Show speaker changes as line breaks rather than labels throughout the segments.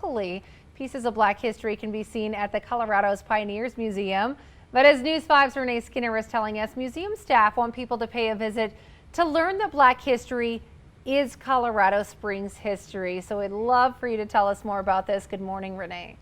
locally. Pieces of Black history can be seen at the Colorado's Pioneers Museum. But as News 5's Renee Skinner is telling us, museum staff want people to pay a visit to learn that Black history is Colorado Springs history. So we'd love for you to tell us more about this. Good morning, Renee.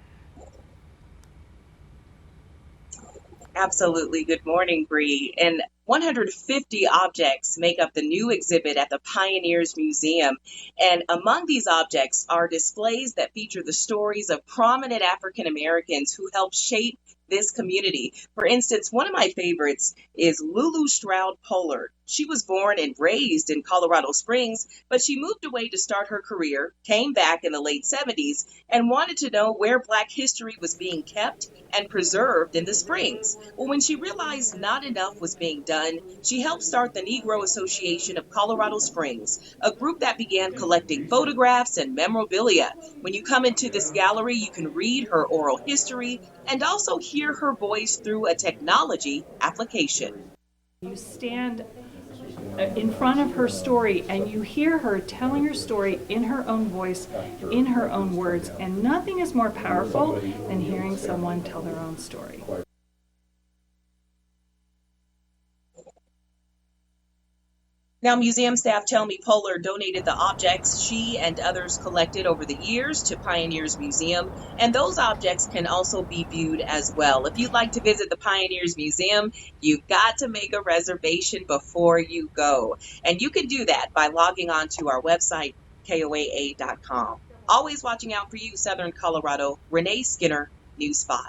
Absolutely. Good morning, Bree. And 150 objects make up the new exhibit at the Pioneers Museum. And among these objects are displays that feature the stories of prominent African Americans who helped shape this community. For instance, one of my favorites is Lulu Stroud Pollard. She was born and raised in Colorado Springs, but she moved away to start her career, came back in the late 70s, and wanted to know where Black history was being kept and preserved in the Springs. Well, when she realized not enough was being done, she helped start the Negro Association of Colorado Springs, a group that began collecting photographs and memorabilia. When you come into this gallery, you can read her oral history and also hear her voice through a technology application.
You stand in front of her story and you hear her telling her story in her own voice, in her own words, and nothing is more powerful than hearing someone tell their own story.
Now, museum staff tell me Pollard donated the objects she and others collected over the years to Pioneers Museum, and those objects can also be viewed as well. If you'd like to visit the Pioneers Museum, you've got to make a reservation before you go. And you can do that by logging on to our website, KOAA.com. Always watching out for you, Southern Colorado. Renee Skinner, News 5.